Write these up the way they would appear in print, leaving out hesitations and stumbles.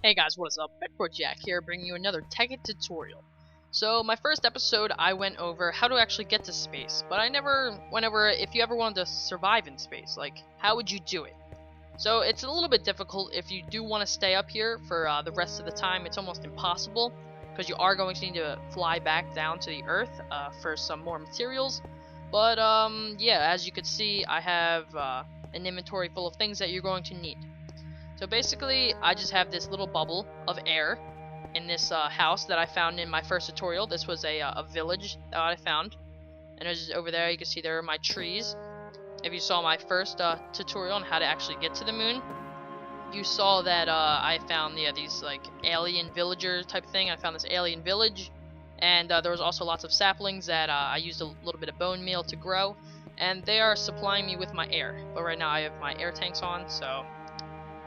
Hey guys, what is up? Jack here, bringing you another Tekkit tutorial. So, my first episode, I went over how to actually get to space, but I never went over if you ever wanted to survive in space, like, how would you do it? So, it's a little bit difficult if you do want to stay up here for the rest of the time. It's almost impossible, because you are going to need to fly back down to the Earth for some more materials. But, yeah, as you can see, I have an inventory full of things that you're going to need. So basically, I just have this little bubble of air in this house that I found in my first tutorial. This was a village that I found. And as over there, you can see there are my trees. If you saw my first tutorial on how to actually get to the moon, you saw that I found these like alien villager type thing. I found this alien village. And there was also lots of saplings that I used a little bit of bone meal to grow. And they are supplying me with my air. But right now I have my air tanks on, so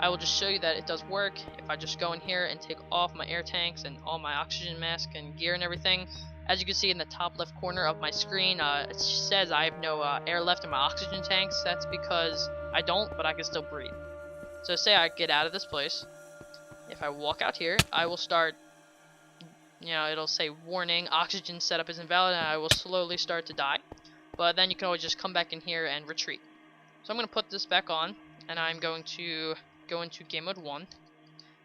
I will just show you that it does work. If I just go in here and take off my air tanks and all my oxygen mask and gear and everything, as you can see in the top left corner of my screen, it says I have no air left in my oxygen tanks. That's because I don't, but I can still breathe. So say I get out of this place. If I walk out here, I will start, it'll say warning, oxygen setup is invalid, and I will slowly start to die. But then you can always just come back in here and retreat. So I'm going to put this back on, and I'm going to go into game mode 1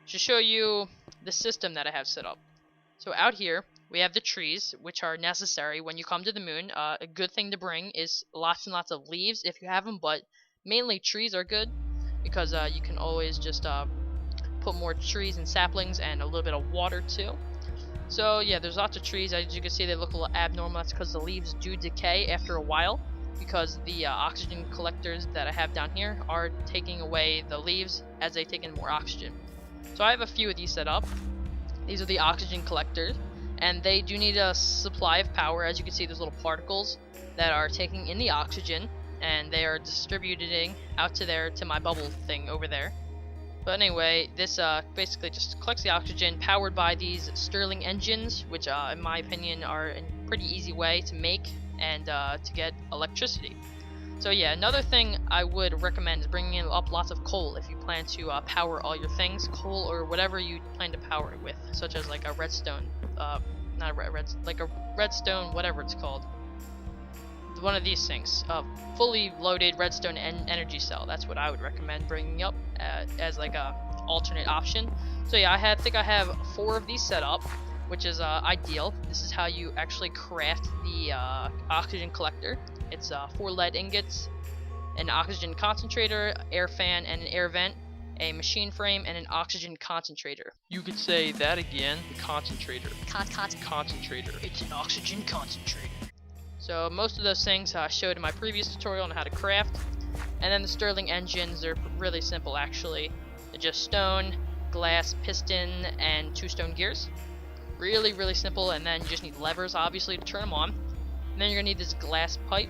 to show you the system that I have set up. So out here we have the trees, which are necessary when you come to the moon. A good thing to bring is lots and lots of leaves if you have them, but mainly trees are good because you can always just put more trees and saplings and a little bit of water too. So yeah, there's lots of trees. As you can see, they look a little abnormal. That's because the leaves do decay after a while, because the oxygen collectors that I have down here are taking away the leaves as they take in more oxygen. So I have a few of these set up. These are the oxygen collectors, and they do need a supply of power. As you can see, there's little particles that are taking in the oxygen, and they are distributing out to my bubble thing over there. But anyway, this basically just collects the oxygen, powered by these Stirling engines, which in my opinion are a pretty easy way to make and to get electricity. So yeah, another thing I would recommend is bringing up lots of coal if you plan to power all your things. Coal or whatever you plan to power it with, such as like a redstone, like a redstone, whatever it's called. One of these things, fully loaded redstone energy cell. That's what I would recommend bringing up as like a alternate option. So yeah, I think I have 4 of these set up, which is ideal. This is how you actually craft the oxygen collector. It's 4 lead ingots, an oxygen concentrator, air fan, and an air vent, a machine frame, and an oxygen concentrator. You could say that again. The concentrator. Concentrator. It's an oxygen concentrator. So most of those things I showed in my previous tutorial on how to craft. And then the Stirling engines are really simple actually. They're just stone, glass, piston, and 2 stone gears. Really simple. And then you just need levers obviously to turn them on. And then you're gonna need this glass pipe,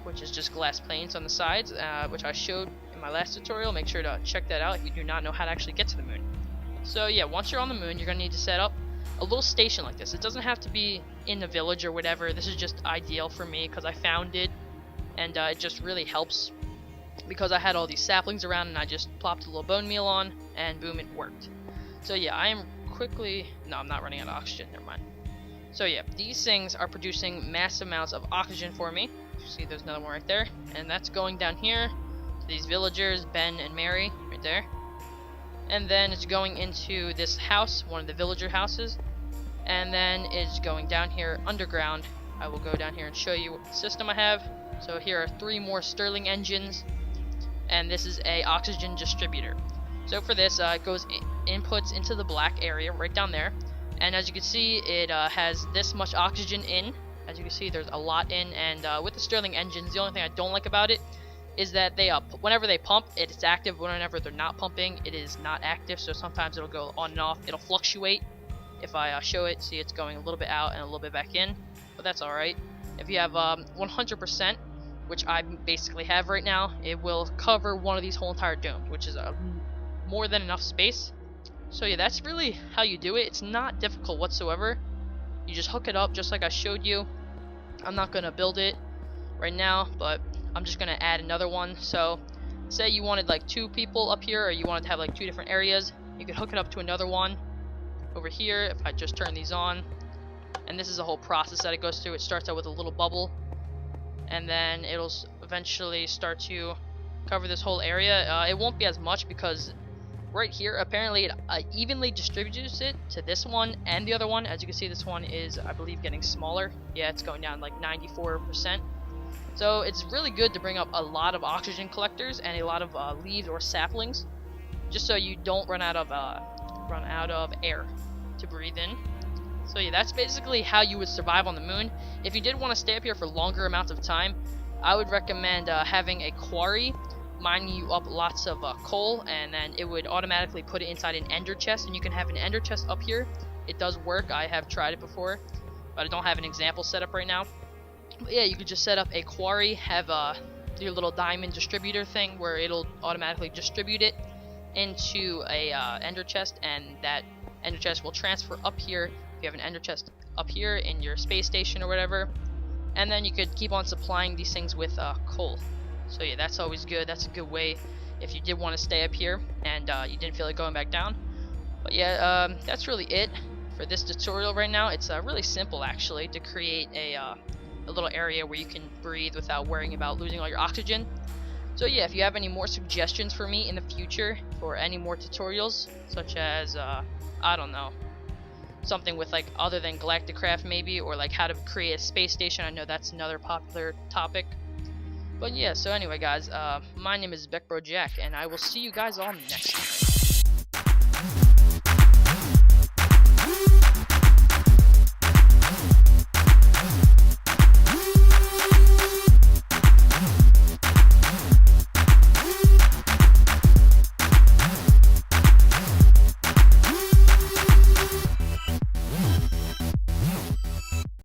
which is just glass planes on the sides, which I showed in my last tutorial. Make sure to check that out if you do not know how to actually get to the moon. So yeah, once you're on the moon, you're gonna need to set up a little station like this. It doesn't have to be in the village or whatever. This is just ideal for me because I found it, and it just really helps because I had all these saplings around and I just plopped a little bone meal on and boom, it worked. So yeah, I am I'm not running out of oxygen, never mind. So yeah, these things are producing massive amounts of oxygen for me. You see there's another one right there, and that's going down here to these villagers, Ben and Mary, right there. And then it's going into this house, one of the villager houses, and then it's going down here underground. I will go down here and show you what system I have. So here are 3 more Stirling engines, and this is a oxygen distributor. So for this, it goes inputs into the black area right down there, and as you can see, it has this much oxygen in. As you can see, there's a lot in, and with the Stirling engines, the only thing I don't like about it is that they whenever they pump, it's active. Whenever they're not pumping, it is not active. So sometimes it'll go on and off. It'll fluctuate. If I show it, see it's going a little bit out and a little bit back in, but that's alright. If you have 100%, which I basically have right now, it will cover one of these whole entire domes, which is more than enough space. So yeah, that's really how you do it. It's not difficult whatsoever. You just hook it up just like I showed you. I'm not going to build it right now, but I'm just going to add another one. So say you wanted like 2 people up here, or you wanted to have like 2 different areas, You could hook it up to another one over here if I just turn these on. And this is a whole process that it goes through. It starts out with a little bubble, and then it'll eventually start to cover this whole area. It won't be as much because right here apparently it evenly distributes it to this one and the other one. As you can see, this one is, I believe, getting smaller. Yeah, it's going down like 94%. So it's really good to bring up a lot of oxygen collectors and a lot of leaves or saplings, just so you don't run out of air to breathe in. So yeah, that's basically how you would survive on the moon. If you did want to stay up here for longer amounts of time, I would recommend having a quarry mining you up lots of coal, and then it would automatically put it inside an ender chest, and you can have an ender chest up here. It does work. I have tried it before, but I don't have an example set up right now. But yeah, you could just set up a quarry, have your little diamond distributor thing where it'll automatically distribute it into a ender chest, and that ender chest will transfer up here. If you have an ender chest up here in your space station or whatever, and then you could keep on supplying these things with coal. So yeah, that's always good. That's a good way if you did want to stay up here and you didn't feel like going back down. But yeah, that's really it for this tutorial right now. It's really simple actually to create a little area where you can breathe without worrying about losing all your oxygen. So yeah, if you have any more suggestions for me in the future for any more tutorials, such as I don't know, something with like other than Galacticraft maybe, or like how to create a space station. I know that's another popular topic. But yeah, so anyway guys, my name is BecBroJack, and I will see you guys all next time.